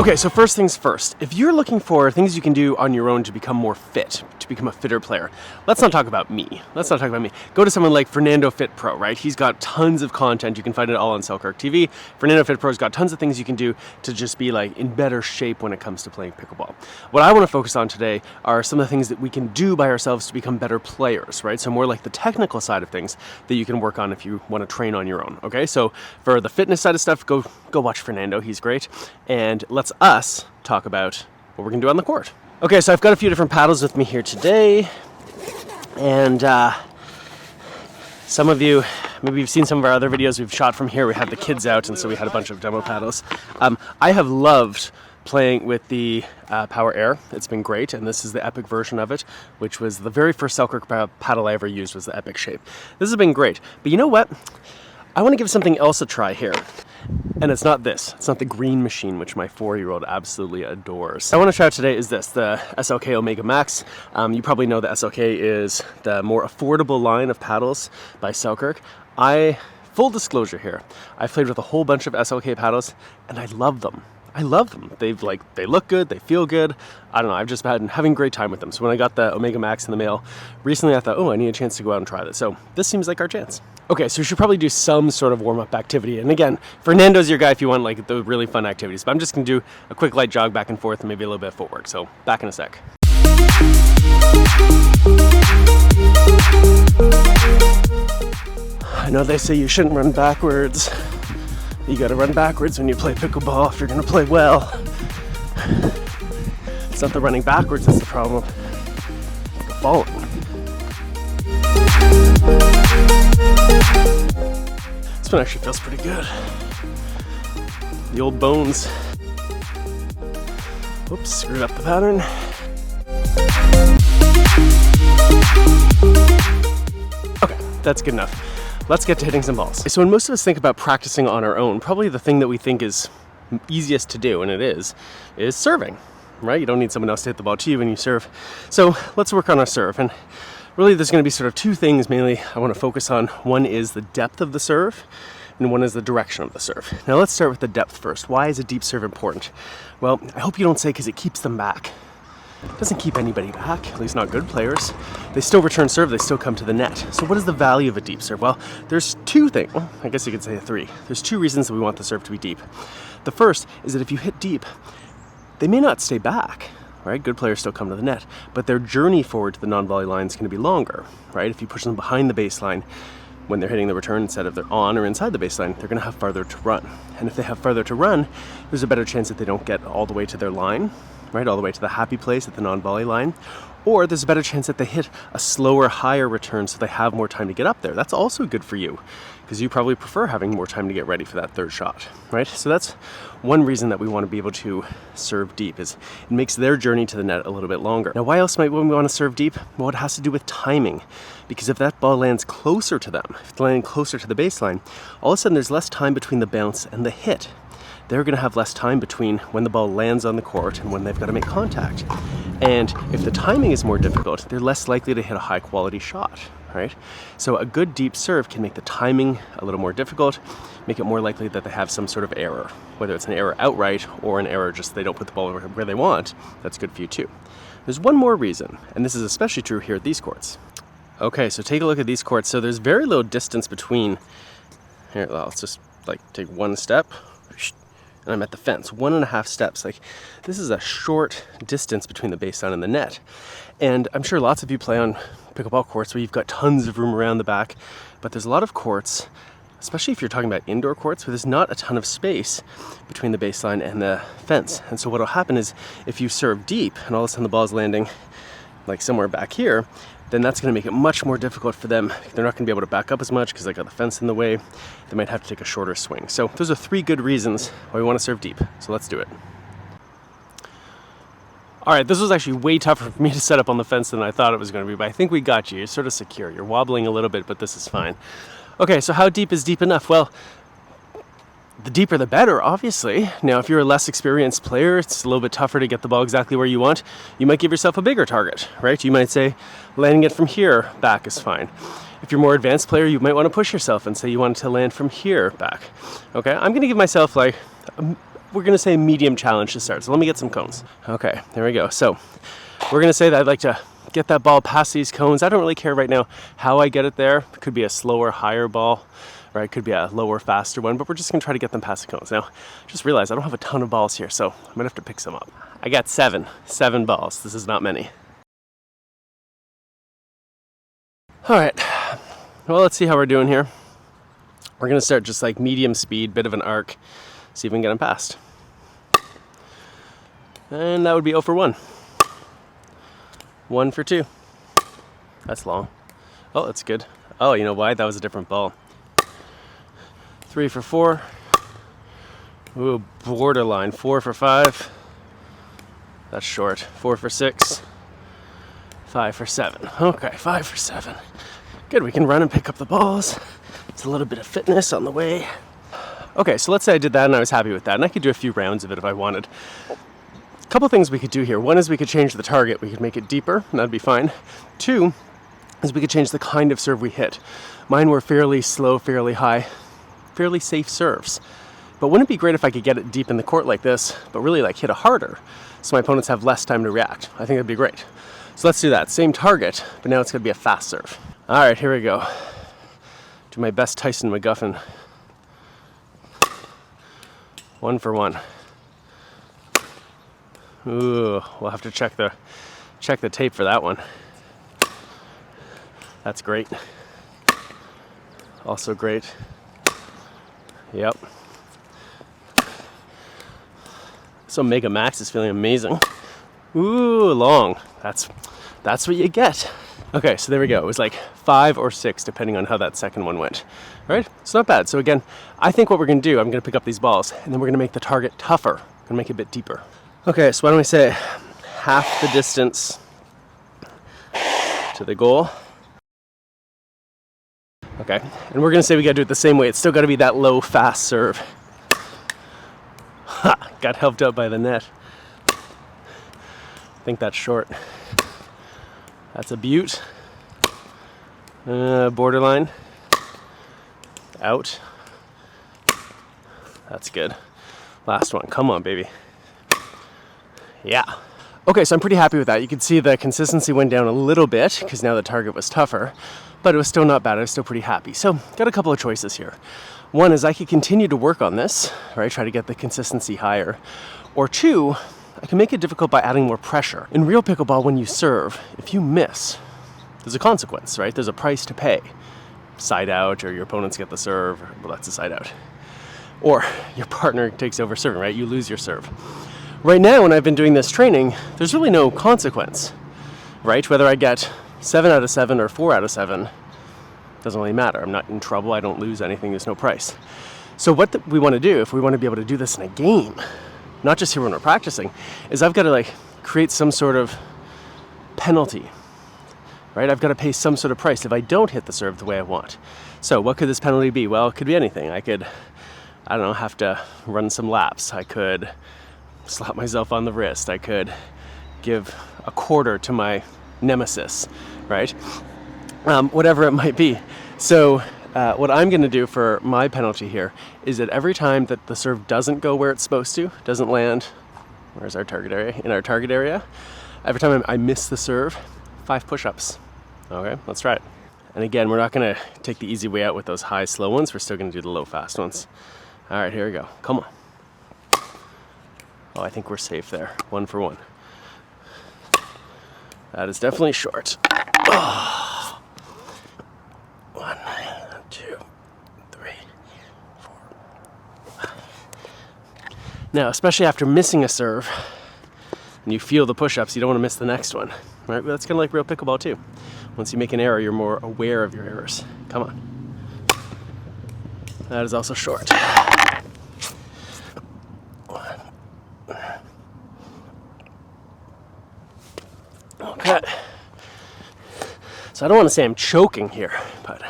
Okay, so first things first, if you're looking for things you can do on your own to become more fit, to become a fitter player, let's not talk about me. Go to someone like Fernando Fit Pro, right? He's got tons of content. You can find it all on Selkirk TV. Fernando Fit Pro's got tons of things you can do to just be like in better shape when it comes to playing pickleball. What I want to focus on today are some of the things that we can do by ourselves to become better players, right? So more like the technical side of things that you can work on if you want to train on your own, okay? So for the fitness side of stuff, go watch Fernando. He's great. And let's us talk about what we're gonna do on the court. Okay, so I've got a few different paddles with me here today, and some of you, maybe you've seen some of our other videos we've shot from here. We had the kids out, and so we had a bunch of demo paddles. I have loved playing with the Power Air. It's been great, and this is the Epic version of it, which was the very first Selkirk paddle I ever used, was the Epic shape. This has been great, but you know what? I want to give something else a try here. And it's not this. It's not the green machine, which my 4-year-old absolutely adores. I want to try out today is this, the SLK Omega Max. You probably know the SLK is the more affordable line of paddles by Selkirk. Full disclosure here, I've played with a whole bunch of SLK paddles, and I love them. I love them. They look good, they feel good. I don't know, I've just been having a great time with them. So when I got the Omega Max in the mail recently, I thought, oh, I need a chance to go out and try this. So this seems like our chance. Okay, so we should probably do some sort of warm-up activity. And again, Fernando's your guy if you want like the really fun activities. But I'm just gonna do a quick light jog back and forth and maybe a little bit of footwork. So back in a sec. I know they say you shouldn't run backwards. You gotta run backwards when you play pickleball if you're gonna play well. It's not the running backwards that's the problem. The falling. This one actually feels pretty good. The old bones. Oops, screwed up the pattern. Okay, that's good enough. Let's get to hitting some balls. So when most of us think about practicing on our own, probably the thing that we think is easiest to do, and it is serving, right? You don't need someone else to hit the ball to you when you serve. So let's work on our serve. And really there's gonna be sort of two things mainly I wanna focus on. One is the depth of the serve, and one is the direction of the serve. Now let's start with the depth first. Why is a deep serve important? Well, I hope you don't say because it keeps them back. It doesn't keep anybody back, at least not good players. They still return serve, they still come to the net. So what is the value of a deep serve? Well, there's two things, well, I guess you could say three. There's two reasons that we want the serve to be deep. The first is that if you hit deep, they may not stay back, right? Good players still come to the net, but their journey forward to the non-volley line is gonna be longer, right? If you push them behind the baseline, when they're hitting the return, instead of they're on or inside the baseline, they're gonna have farther to run. And if they have farther to run, there's a better chance that they don't get all the way to their line, right, all the way to the happy place at the non-volley line, or there's a better chance that they hit a slower, higher return so they have more time to get up there. That's also good for you, because you probably prefer having more time to get ready for that third shot, right? So that's one reason that we want to be able to serve deep, is it makes their journey to the net a little bit longer. Now, why else might we want to serve deep? Well, it has to do with timing, because if that ball lands closer to them, if it's landing closer to the baseline, all of a sudden there's less time between the bounce and the hit. They're going to have less time between when the ball lands on the court and when they've got to make contact. And if the timing is more difficult, they're less likely to hit a high quality shot, right? So a good deep serve can make the timing a little more difficult, make it more likely that they have some sort of error, whether it's an error outright or an error just they don't put the ball where they want. That's good for you too. There's one more reason, and this is especially true here at these courts. Okay, so take a look at these courts. So there's very little distance between, here, let's just like take one step, and I'm at the fence, 1.5 steps. Like, this is a short distance between the baseline and the net. And I'm sure lots of you play on pickleball courts where you've got tons of room around the back, but there's a lot of courts, especially if you're talking about indoor courts, where there's not a ton of space between the baseline and the fence. And so what'll happen is if you serve deep and all of a sudden the ball is landing like somewhere back here, then that's going to make it much more difficult for them. They're not going to be able to back up as much because they got the fence in the way. They might have to take a shorter swing. So those are 3 good reasons why we want to serve deep. So let's do it. All right, this was actually way tougher for me to set up on the fence than I thought it was going to be, but I think we got you. You're sort of secure. You're wobbling a little bit, but this is fine. Okay, so how deep is deep enough? Well, the deeper the better, obviously. Now, if you're a less experienced player, it's a little bit tougher to get the ball exactly where you want. You might give yourself a bigger target, right? You might say, landing it from here back is fine. If you're a more advanced player, you might want to push yourself and say you want it to land from here back. Okay, I'm going to give myself like we're gonna say medium challenge to start. So let me get some cones. Okay, there we go. So we're gonna say that I'd like to get that ball past these cones. I don't really care right now how I get it there. It could be a slower, higher ball, or it could be a lower, faster one, but we're just gonna try to get them past the cones. Now, just realize I don't have a ton of balls here, so I'm gonna have to pick some up. I got seven balls. This is not many. All right, well, let's see how we're doing here. We're gonna start just like medium speed, bit of an arc, see if we can get them past. And that would be 0 for 1. 1 for 2. That's long. Oh, that's good. Oh, you know why? That was a different ball. 3 for 4. Ooh, borderline. 4 for 5. That's short. 4 for 6. 5 for 7. Okay, 5 for 7. Good, we can run and pick up the balls. It's a little bit of fitness on the way. Okay, so let's say I did that and I was happy with that, and I could do a few rounds of it if I wanted. A couple things we could do here. One is we could change the target. We could make it deeper, and that'd be fine. 2 is we could change the kind of serve we hit. Mine were fairly slow, fairly high, fairly safe serves. But wouldn't it be great if I could get it deep in the court like this, but really like hit it harder, so my opponents have less time to react? I think that'd be great. So let's do that. Same target, but now it's gonna be a fast serve. All right, here we go. Do my best Tyson McGuffin. 1 for 1. Ooh, we'll have to check the tape for that one. That's great. Also great. Yep. So Mega Max is feeling amazing. Ooh, long. That's what you get. Okay, so there we go. It was like 5 or 6, depending on how that second one went. All right, it's not bad. So again, I think what we're gonna do, I'm gonna pick up these balls, and then we're gonna make the target tougher. I'm gonna make it a bit deeper. Okay, so why don't we say half the distance to the goal. Okay, and we're gonna say we gotta do it the same way. It's still gotta be that low, fast serve. Ha, got helped out by the net. I think that's short. That's a beaut. Borderline. Out. That's good. Last one, come on, baby. Yeah. Okay, so I'm pretty happy with that. You can see the consistency went down a little bit because now the target was tougher, but it was still not bad. I was still pretty happy. So got a couple of choices here. One is I could continue to work on this, right? Try to get the consistency higher. Or 2, I can make it difficult by adding more pressure. In real pickleball, when you serve, if you miss, there's a consequence, right? There's a price to pay. Side out, or your opponents get the serve, well, that's a side out. Or your partner takes over serving, right? You lose your serve. Right now, when I've been doing this training, there's really no consequence, right? Whether I get 7 out of 7 or 4 out of 7, doesn't really matter. I'm not in trouble, I don't lose anything, there's no price. So what we want to do, if we want to be able to do this in a game, not just here when we're practicing, is I've got to like create some sort of penalty, right? I've got to pay some sort of price if I don't hit the serve the way I want. So what could this penalty be? Well, it could be anything. I could, I don't know, have to run some laps. I could slap myself on the wrist. I could give a quarter to my nemesis, right? Whatever it might be. So what I'm going to do for my penalty here is that every time that the serve doesn't go where it's supposed to, doesn't land, where's our target area? In our target area, every time I miss the serve, 5 push-ups. Okay, let's try it. And again, we're not going to take the easy way out with those high, slow ones. We're still going to do the low, fast ones. All right, here we go. Come on. Oh, I think we're safe there. 1 for 1. That is definitely short. Oh. 1, 2, 3, 4. Now, especially after missing a serve, and you feel the push-ups, you don't want to miss the next one. Right? That's kind of like real pickleball too. Once you make an error, you're more aware of your errors. Come on. That is also short. 1. Okay. So I don't want to say I'm choking here, but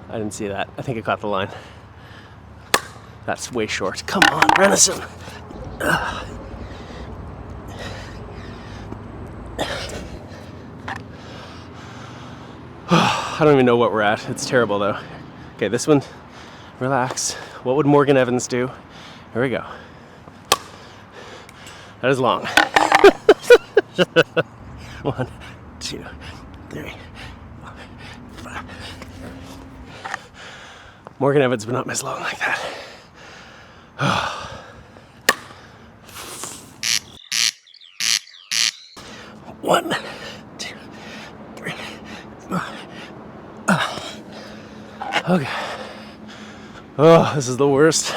I didn't see that. I think I caught the line. That's way short. Come on, Rennesson. I don't even know what we're at. It's terrible though. Okay, this one, relax. What would Morgan Evans do? Here we go. That is long. 1, 2, 3, 4, 5. Morgan Evans would not miss long like that. 1, 2, 3, 4. Okay. Oh, this is the worst.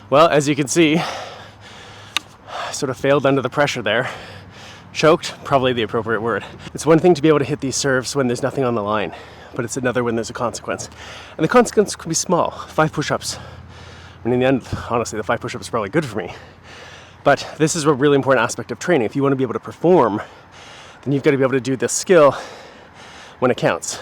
Well, as you can see, I sort of failed under the pressure there. Choked, probably the appropriate word. It's one thing to be able to hit these serves when there's nothing on the line, but it's another when there's a consequence. And the consequence can be small, 5 push-ups. And in the end, honestly, the 5 push-ups is probably good for me. But this is a really important aspect of training. If you want to be able to perform, then you've got to be able to do this skill when it counts,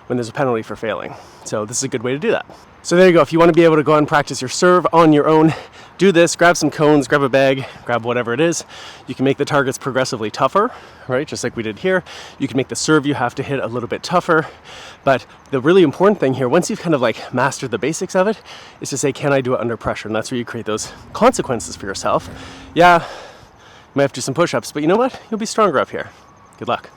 when there's a penalty for failing. So this is a good way to do that. So there you go. If you want to be able to go and practice your serve on your own, do this. Grab some cones, grab a bag, grab whatever it is. You can make the targets progressively tougher, right? Just like we did here. You can make the serve you have to hit a little bit tougher. But the really important thing here, once you've kind of like mastered the basics of it, is to say, can I do it under pressure? And that's where you create those consequences for yourself. Yeah, you might have to do some push-ups, but you know what? You'll be stronger up here. Good luck.